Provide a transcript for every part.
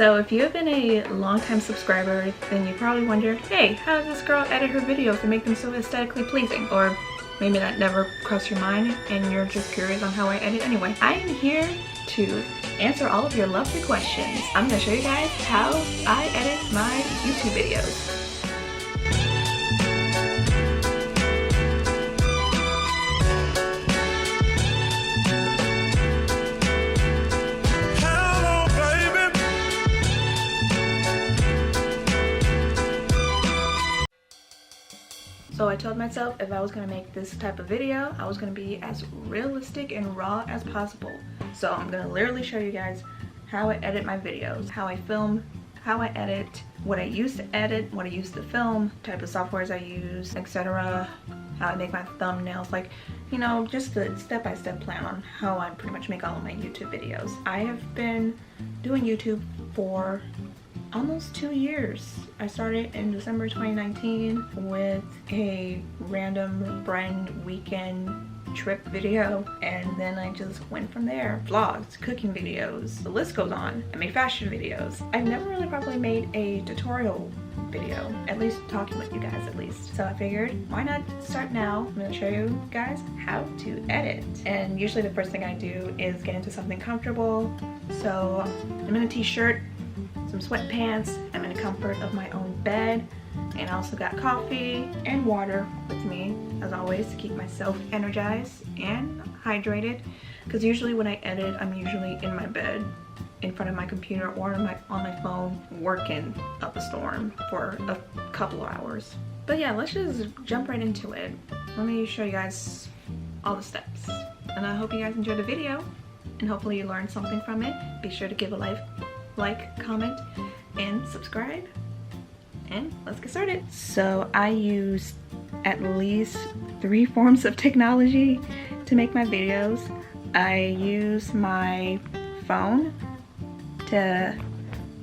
So if you have been a long-time subscriber, then you probably wondered, hey, how does this girl edit her videos and make them so aesthetically pleasing? Or maybe that never crossed your mind and you're just curious on how I edit anyway. I am here to answer all of your lovely questions. I'm gonna show you guys how I edit my YouTube videos. So I told myself if I was going to make this type of video, I was going to be as realistic and raw as possible. So I'm going to literally show you guys how I edit my videos, how I film, how I edit, what I use to edit, what I use to film, type of softwares I use, etc. How I make my thumbnails, like, you know, just the step-by-step plan on how I pretty much make all of my YouTube videos. I have been doing YouTube for almost 2 years. I started in December 2019 with a random friend weekend trip video, and then I just went from there. Vlogs, cooking videos, the list goes on. I made fashion videos. I've never really probably made a tutorial video, at least talking with you guys at least. So I figured, why not start now? I'm gonna show you guys how to edit. And usually the first thing I do is get into something comfortable. So I'm in a t-shirt, some sweatpants, I'm in the comfort of my own bed, and I also got coffee and water with me as always to keep myself energized and hydrated, because usually when I edit I'm usually in my bed in front of my computer or on my phone working up a storm for a couple of hours. But yeah, let's just jump right into it. Let me show you guys all the steps, and I hope you guys enjoyed the video and hopefully you learned something from it. Be sure to give a like, comment, and subscribe, and let's get started. So I use at least 3 forms of technology to make my videos. I use my phone to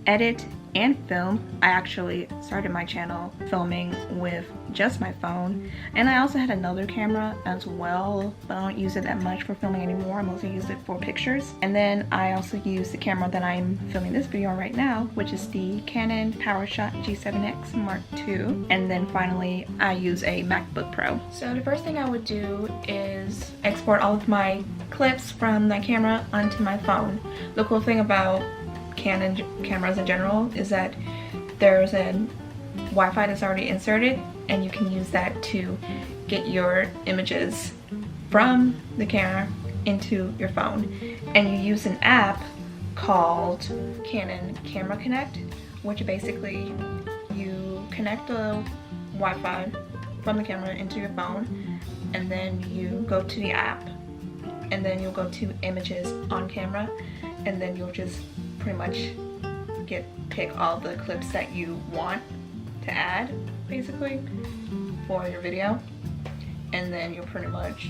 edit and film. I actually started my channel filming with just my phone, and I also had another camera as well, but I don't use it that much for filming anymore. I mostly use it for pictures. And then I also use the camera that I'm filming this video on right now, which is the Canon PowerShot G7X Mark II. And then finally I use a MacBook Pro. So the first thing I would do is export all of my clips from the camera onto my phone. The cool thing about Canon cameras in general is that there's a Wi-Fi that's already inserted, and you can use that to get your images from the camera into your phone. And you use an app called Canon Camera Connect, which basically you connect the Wi-Fi from the camera into your phone, and then you go to the app, and then you'll go to images on camera, and then you'll just pretty much pick all the clips that you want to add basically for your video, and then you'll pretty much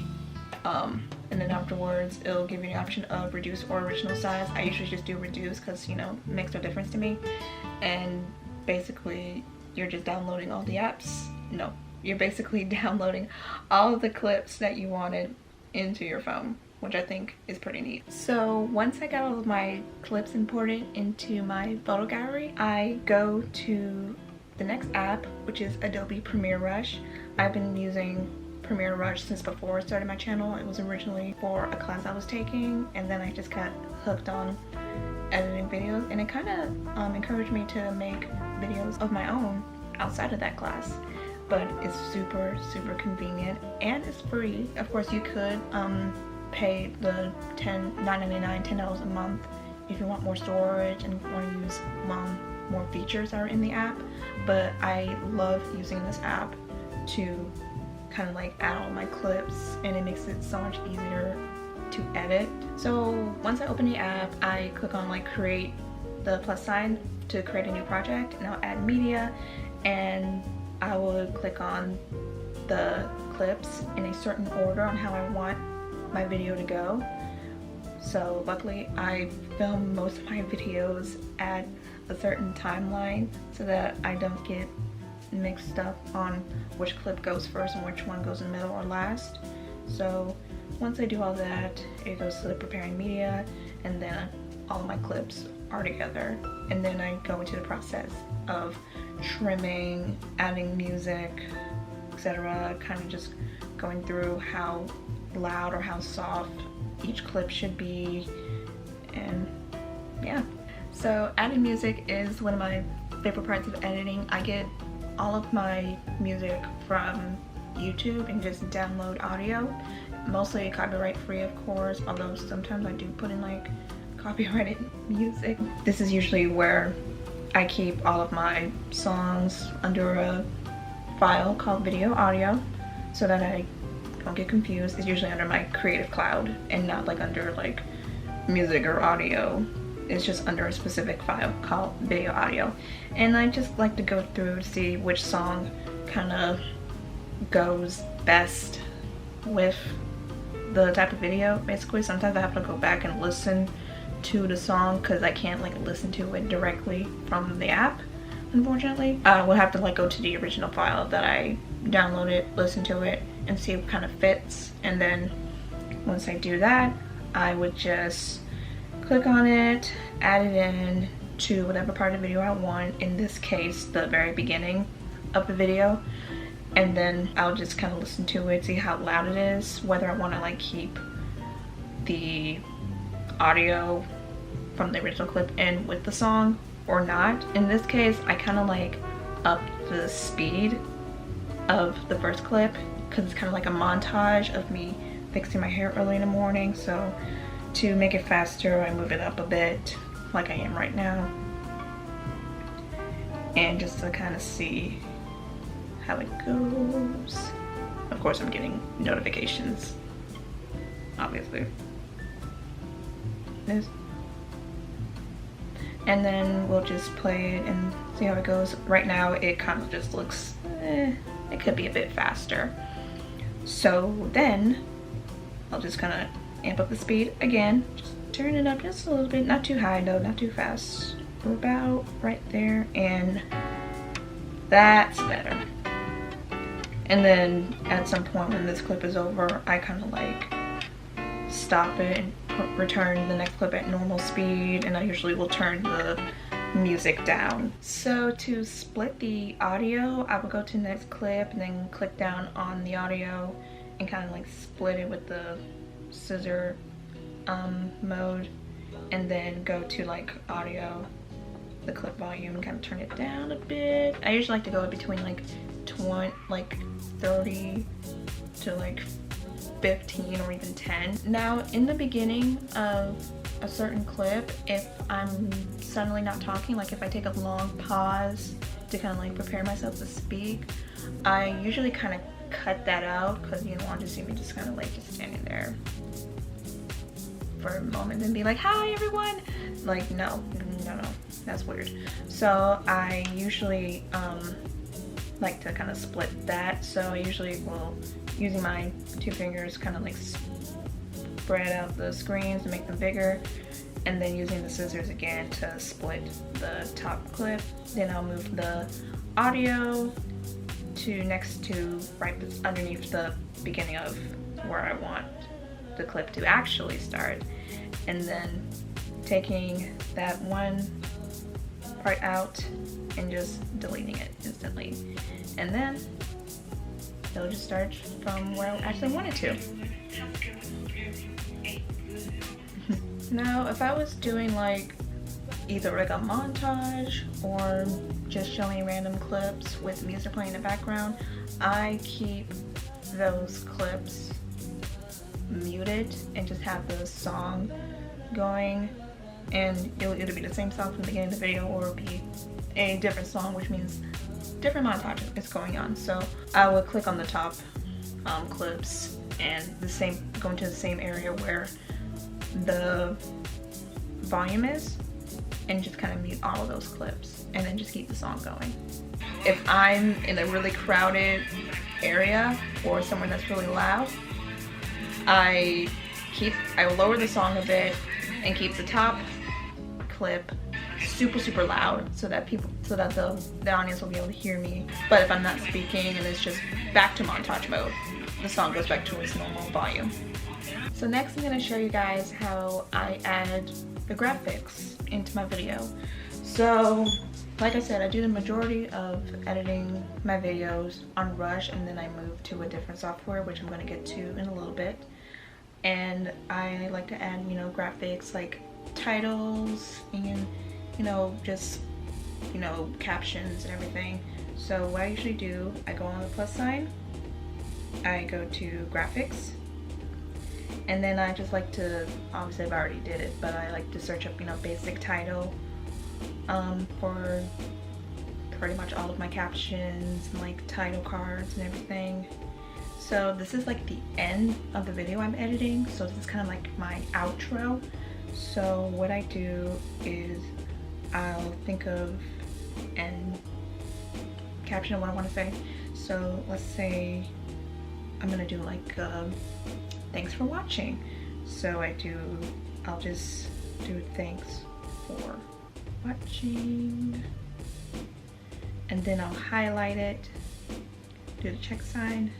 and then afterwards it'll give you the option of reduce or original size. I usually just do reduce because, you know, it makes no difference to me. And basically you're just downloading all the apps. No, you're basically downloading all of the clips that you wanted into your phone, which I think is pretty neat. So once I got all of my clips imported into my photo gallery, I go to the next app, which is Adobe Premiere Rush. I've been using Premiere Rush since before I started my channel. It was originally for a class I was taking, and then I just got hooked on editing videos, and it kind of encouraged me to make videos of my own outside of that class. But it's super convenient, and it's free. Of course, you could pay the $9.99, $10 a month if you want more storage and want to use more features that are in the app. But I love using this app to kind of like add all my clips, and it makes it so much easier to edit. So once I open the app, I click on like create the plus sign to create a new project, and I'll add media, and I will click on the clips in a certain order on how I want my video to go. So luckily I film most of my videos at a certain timeline so that I don't get mixed up on which clip goes first and which one goes in the middle or last. So once I do all that, it goes to the preparing media, and then all of my clips are together and then I go into the process of trimming, adding music, etc. Kind of just going through how loud or how soft each clip should be, and yeah. So adding music is one of my favorite parts of editing. I get all of my music from YouTube and just download audio, mostly copyright free of course, although sometimes I do put in like copyrighted music. This is usually where I keep all of my songs under a file called video audio so that I don't get confused. It's usually under my Creative Cloud and not like under like music or audio. It's just under a specific file called video audio. And I just like to go through to see which song kind of goes best with the type of video. Basically, sometimes I have to go back and listen to the song because I can't like listen to it directly from the app, unfortunately. I will have to like go to the original file that I downloaded, listen to it, and see what kind of fits. And then once I do that, I would just click on it, add it in to whatever part of the video I want, in this case the very beginning of the video, and then I'll just kind of listen to it, see how loud it is, whether I want to like keep the audio from the original clip in with the song or not. In this case, I kind of like up the speed of the first clip because it's kind of like a montage of me fixing my hair early in the morning, so to make it faster, I move it up a bit, like I am right now, and just to kind of see how it goes. Of course, I'm getting notifications, obviously. This. And then we'll just play it and see how it goes. Right now, it kind of just looks, it could be a bit faster. So then, I'll just kind of amp up the speed again, just turn it up just a little bit, not too high though, not too fast. We're about right there, and that's better. And then at some point when this clip is over, I kind of like stop it and return the next clip at normal speed, and I usually will turn the music down. So to split the audio, I will go to the next clip and then click down on the audio and kind of like split it with the scissor mode, and then go to like audio, the clip volume, and kind of turn it down a bit. I usually like to go between like 30 to like 15 or even 10. Now in the beginning of a certain clip, if I'm suddenly not talking, like if I take a long pause to kind of like prepare myself to speak, I usually kind of cut that out because you don't want to see me just kind of like just standing there for a moment and be like, hi everyone, like no, that's weird. So I usually like to kind of split that. So I usually will, using my two fingers, kind of like spread out the screens to make them bigger, and then using the scissors again to split the top clip. Then I'll move the audio to next to right underneath the beginning of where I want the clip to actually start, and then taking that one part out and just deleting it instantly, and then it'll just start from where I actually wanted to. Now if I was doing like either like a montage or just showing random clips with music playing in the background, I keep those clips muted and just have the song going, and it'll either be the same song from the beginning of the video or it'll be a different song, which means different montage is going on. So I would click on the top clips and go into the same area where the volume is, and just kind of mute all of those clips and then just keep the song going. If I'm in a really crowded area or somewhere that's really loud, I will lower the song a bit and keep the top clip super loud so that the audience will be able to hear me. But if I'm not speaking and it's just back to montage mode, the song goes back to its normal volume. So next I'm going to show you guys how I add the graphics into my video. So, like I said, I do the majority of editing my videos on Rush, and then I move to a different software, which I'm going to get to in a little bit. And I like to add, graphics like titles and, just, captions and everything. So what I usually do, I go on the plus sign, I go to graphics, and then I just like to, obviously I've already did it, but I like to search up, basic title for pretty much all of my captions and like title cards and everything. So this is like the end of the video I'm editing, so this is kind of like my outro. So what I do is I'll think of and caption what I want to say. So let's say I'm gonna do like thanks for watching. So I'll just do thanks for watching, and then I'll highlight it, do the check sign,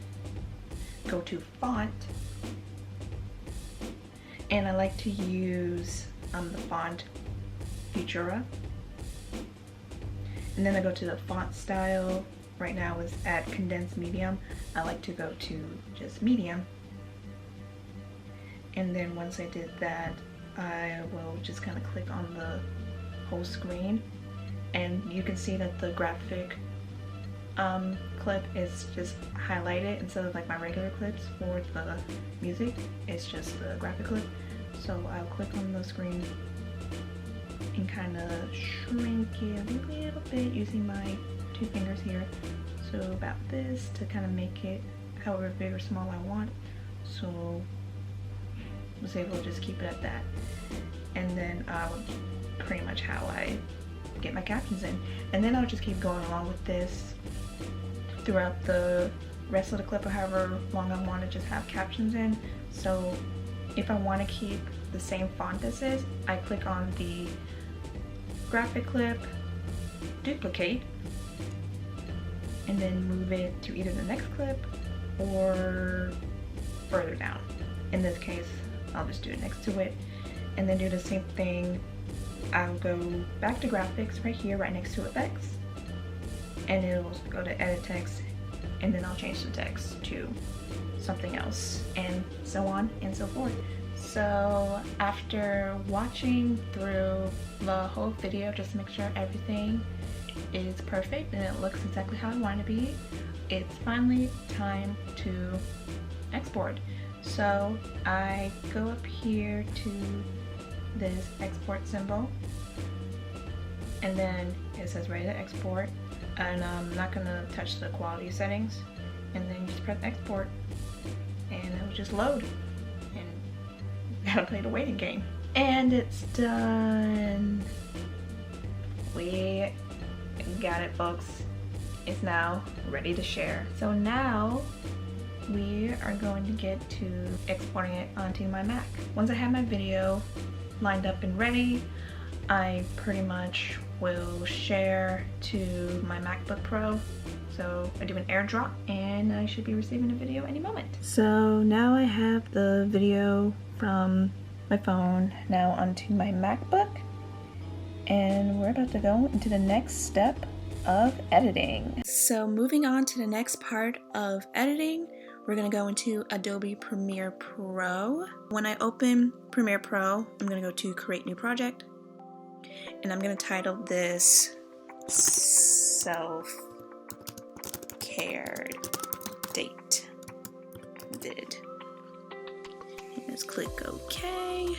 go to font, and I like to use the font Futura, and then I go to the font style. Right now is at condensed medium. I like to go to just medium, and then once I did that, I will just kind of click on the whole screen, and you can see that the graphic clip is just highlighted instead of like my regular clips for the music. It's just the graphic clip. So I'll click on the screen and kind of shrink it a little bit using my 2 fingers here. So about this, to kind of make it however big or small I want. So I was able to just keep it at that. And then pretty much how I get my captions in. And then I'll just keep going along with this throughout the rest of the clip, or however long I want to just have captions in. So if I want to keep the same font as this, I click on the graphic clip, duplicate, and then move it to either the next clip or further down. In this case, I'll just do it next to it, and then do the same thing. I'll go back to graphics right here, right next to effects, and it'll go to edit text, and then I'll change the text to something else, and so on and so forth. So after watching through the whole video just to make sure everything is perfect and it looks exactly how I want it to be, it's finally time to export. So I go up here to this export symbol, and then it says ready to export, and I'm not gonna touch the quality settings, and then you just press export and it will just load, and gotta play the waiting game. And it's done. We got it, folks. It's now ready to share. So now we are going to get to exporting it onto my Mac. Once I have my video lined up and ready, I pretty much will share to my MacBook Pro. So I do an airdrop and I should be receiving a video any moment. So now I have the video from my phone now onto my MacBook, and we're about to go into the next step of editing. So moving on to the next part of editing, we're gonna go into Adobe Premiere Pro. When I open Premiere Pro, I'm gonna go to Create New Project, and I'm gonna title this Self-Cared Date Vid. And just click OK,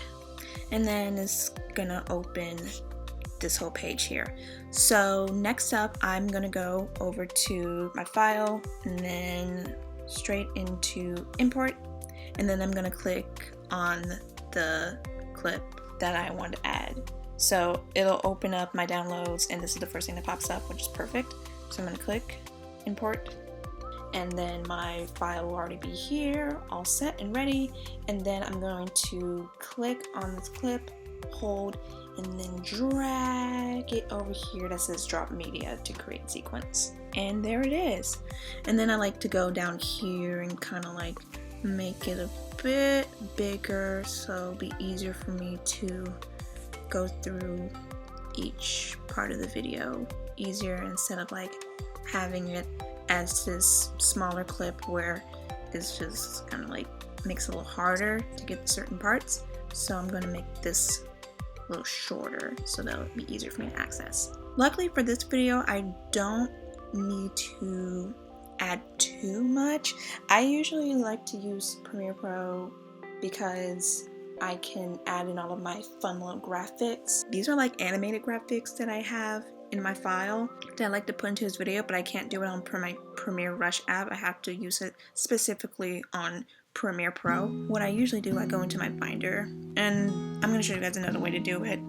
and then it's gonna open this whole page here. So next up, I'm gonna go over to my file and then straight into import, and then I'm gonna click on the clip that I want to add. So it'll open up my downloads, and this is the first thing that pops up, which is perfect. So I'm gonna click import, and then my file will already be here, all set and ready. And then I'm going to click on this clip, hold, and then drag it over here that says drop media to create sequence. And there it is. And then I like to go down here and kind of like make it a bit bigger so it'll be easier for me to go through each part of the video easier instead of like having it as this smaller clip where it's just kind of like makes it a little harder to get certain parts. So I'm going to make this a little shorter so that it'll be easier for me to access. Luckily for this video, I don't need to add too much. I usually like to use Premiere Pro because I can add in all of my fun little graphics. These are like animated graphics that I have in my file that I like to put into this video, but I can't do it on my Premiere Rush app. I have to use it specifically on Premiere Pro. What I usually do, I go into my Finder, and I'm going to show you guys another way to do it,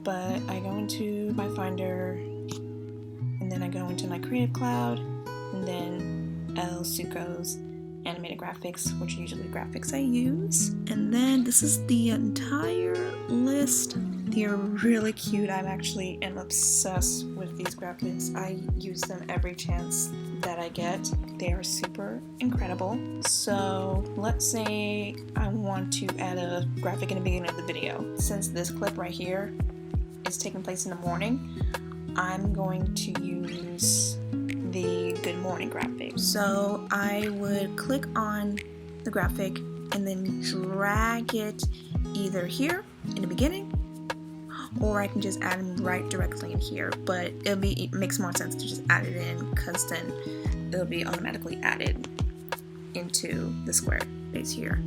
but I go into my Finder, and then I go into my Creative Cloud, and then xoxo's animated graphics, which are usually graphics I use. And then this is the entire list. They're really cute. I actually am obsessed with these graphics. I use them every chance that I get. They are super incredible. So let's say I want to add a graphic in the beginning of the video. Since this clip right here is taking place in the morning, I'm going to use the good morning graphic. So I would click on the graphic and then drag it either here in the beginning, or I can just add them right directly in here, but it makes more sense to just add it in because then it'll be automatically added into the square space here.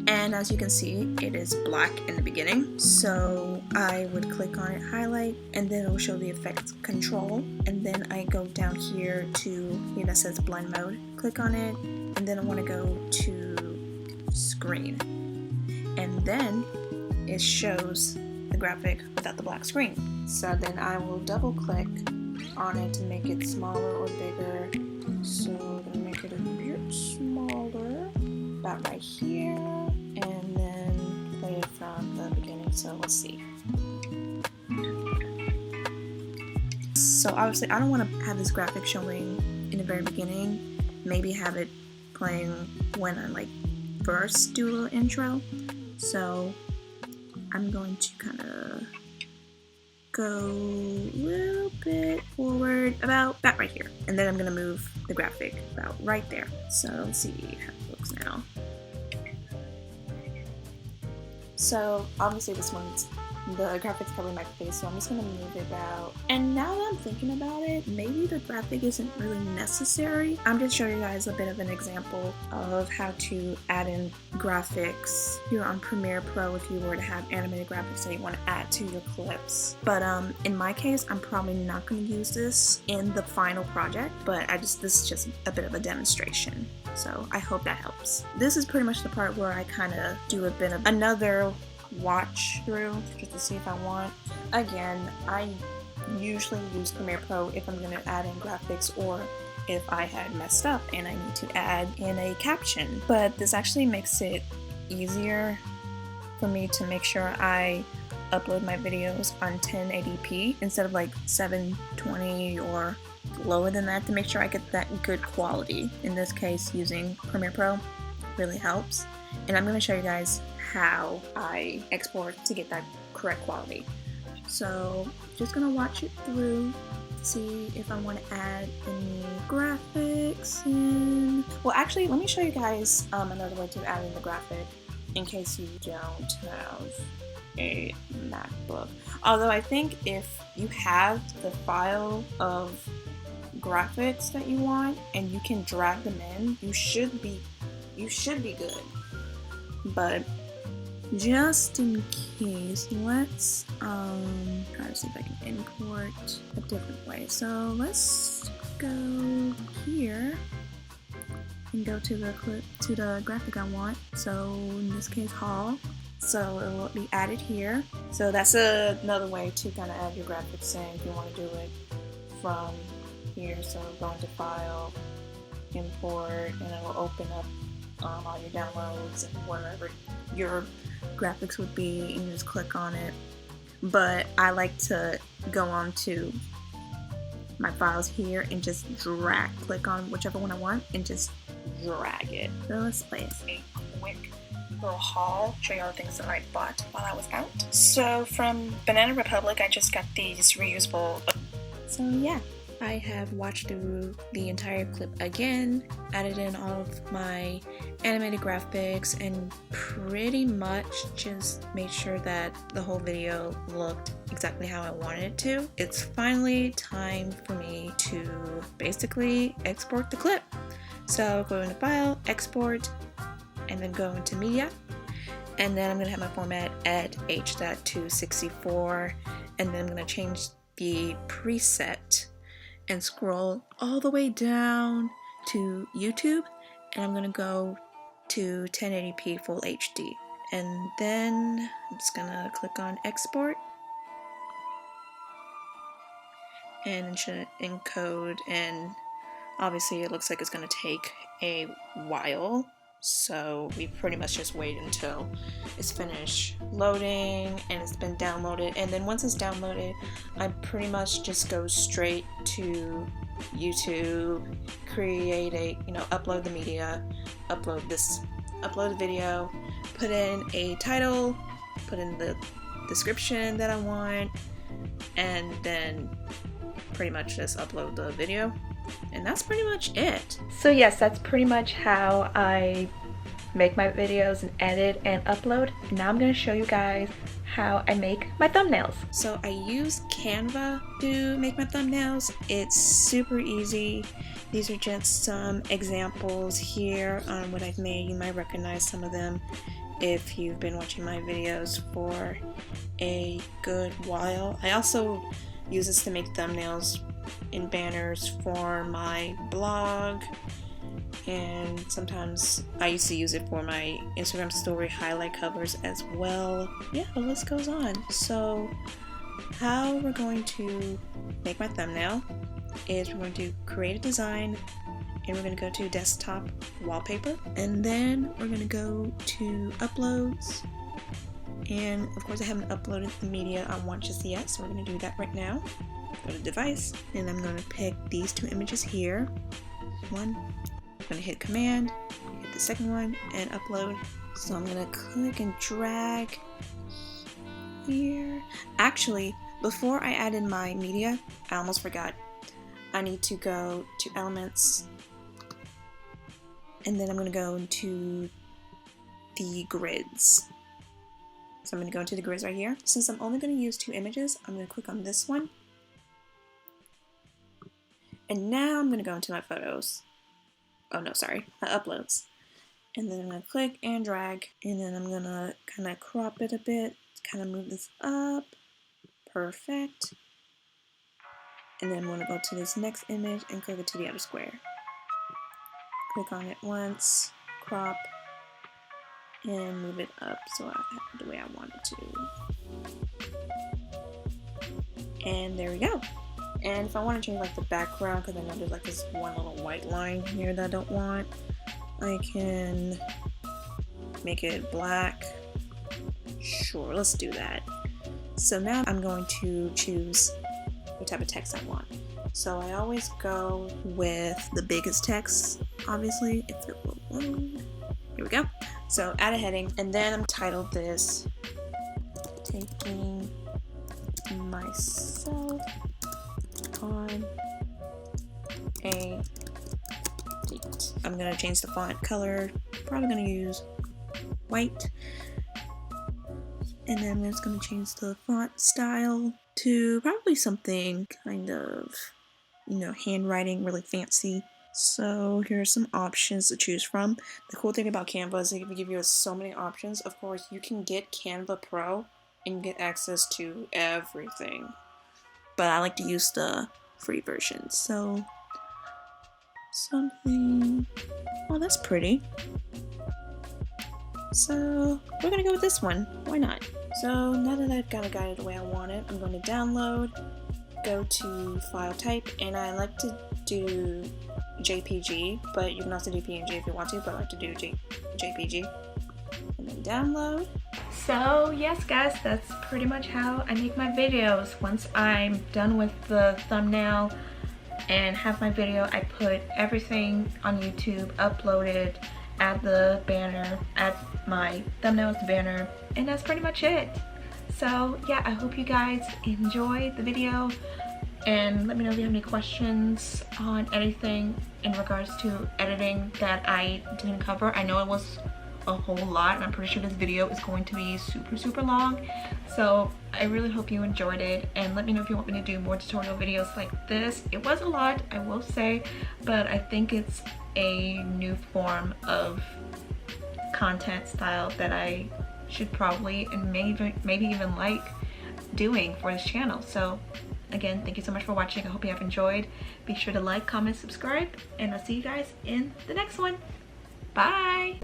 And as you can see, it is black in the beginning, so I would click on it, highlight, and then it will show the effects control, and then I go down here to here that says blend mode, click on it, and then I want to go to screen, and then it shows the graphic without the black screen. So then I will double click on it to make it smaller or bigger. So I'm gonna make it a bit smaller, about right here, and then play it from the beginning. So let's see. So obviously I don't want to have this graphic showing in the very beginning. Maybe have it playing when I like first do a little intro. So I'm going to kind of go a little bit forward, about right here. And then I'm going to move the graphic about right there. So let's see how it looks now. So obviously this one's, the graphics covering my face, so I'm just going to move it out. And now that I'm thinking about it, maybe the graphic isn't really necessary. I'm just showing you guys a bit of an example of how to add in graphics here on Premiere Pro if you were to have animated graphics that you want to add to your clips. But in my case, I'm probably not going to use this in the final project, but this is just a bit of a demonstration. So I hope that helps. This is pretty much the part where I kind of do a bit of another watch through just to see if I want. Again, I usually use Premiere Pro if I'm going to add in graphics or if I had messed up and I need to add in a caption. But this actually makes it easier for me to make sure I upload my videos on 1080p instead of like 720 or lower than that, to make sure I get that good quality. In this case, using Premiere Pro really helps. And I'm going to show you guys how I export to get that correct quality. So just gonna watch it through, see if I want to add any graphics in. Well, actually, let me show you guys another way to add in the graphic in case you don't have a MacBook. Although I think if you have the file of graphics that you want and you can drag them in, you should be good. But just in case, let's try to see if I can import a different way. So let's go here and go to the graphic I want. So in this case, haul. So it will be added here. So that's another way to kind of add your graphics in if you want to do it from here. So go into File, Import, and it will open up all your downloads and wherever your graphics would be, and you just click on it. But I like to go on to my files here and just click on whichever one I want and just drag it. So let's play a quick little haul, show you all the things that I bought while I was out. So from Banana Republic, I just got these reusable. So yeah, I have watched through the entire clip again, added in all of my animated graphics, and pretty much just made sure that the whole video looked exactly how I wanted it to. It's finally time for me to basically export the clip. So go into File, Export, and then go into Media. And then I'm going to have my format at H.264, and then I'm going to change the preset and scroll all the way down to YouTube, and I'm gonna go to 1080p full HD, and then I'm just gonna click on export, and it should encode, and obviously it looks like it's gonna take a while, so we pretty much just wait until it's finished loading and it's been downloaded. And then once it's downloaded, I pretty much just go straight to YouTube, create a, upload the media, upload the video, put in a title, put in the description that I want, and then pretty much just upload the video. And that's pretty much it. So yes, that's pretty much how I make my videos and edit and upload. Now I'm going to show you guys how I make my thumbnails. So I use Canva to make my thumbnails. It's super easy. These are just some examples here on what I've made. You might recognize some of them if you've been watching my videos for a good while. I also use this to make thumbnails in banners for my blog, and sometimes I used to use it for my Instagram story highlight covers as well. Yeah, the list goes on. So how we're going to make my thumbnail is we're going to create a design, and we're going to go to desktop wallpaper, and then we're going to go to uploads, and of course I haven't uploaded the media I want just yet, so we're going to do that right now. Go to device, and I'm going to pick these two images here. One, I'm going to hit command, hit the second one, and upload. So I'm going to click and drag here. Actually, before I add in my media, I almost forgot. I need to go to elements, and then I'm going to go into the grids. So I'm going to go into the grids right here. Since I'm only going to use two images, I'm going to click on this one. And now I'm going to go into my photos. Oh no, sorry, my uploads. And then I'm going to click and drag, and then I'm going to kind of crop it a bit, kind of move this up. Perfect. And then I'm going to go to this next image and click it to the other square. Click on it once, crop, and move it up so I have it the way I want it to. And there we go. And if I want to change like the background, because I know there's like this one little white line here that I don't want, I can make it black. Sure, let's do that. So now I'm going to choose what type of text I want. So I always go with the biggest text, obviously, if it will load. Here we go. So add a heading, and then I'm titled this Taking Myself on a Date. I'm going to change the font color, probably going to use white, and then I'm just going to change the font style to probably something kind of, handwriting, really fancy. So here are some options to choose from. The cool thing about Canva is they give you so many options. Of course, you can get Canva Pro and get access to everything, but I like to use the free version. So something, oh, that's pretty. So we're gonna go with this one. Why not? So now that I've got it guided the way I want it, I'm going to download, go to file type, and I like to do JPG, but you can also do PNG if you want to, but I like to do JPG. And then download. So yes guys, that's pretty much how I make my videos. Once I'm done with the thumbnail and have my video, I put everything on YouTube, upload it, add the banner, add my thumbnail as the banner, and that's pretty much it. So yeah, I hope you guys enjoyed the video, and let me know if you have any questions on anything in regards to editing that I didn't cover. I know it was a whole lot, and I'm pretty sure this video is going to be super long, so I really hope you enjoyed it, and let me know if you want me to do more tutorial videos like this. It was a lot, I will say, but I think it's a new form of content style that I should probably and maybe even like doing for this channel. So again, thank you so much for watching. I hope you have enjoyed. Be sure to like, comment, subscribe, and I'll see you guys in the next one. Bye.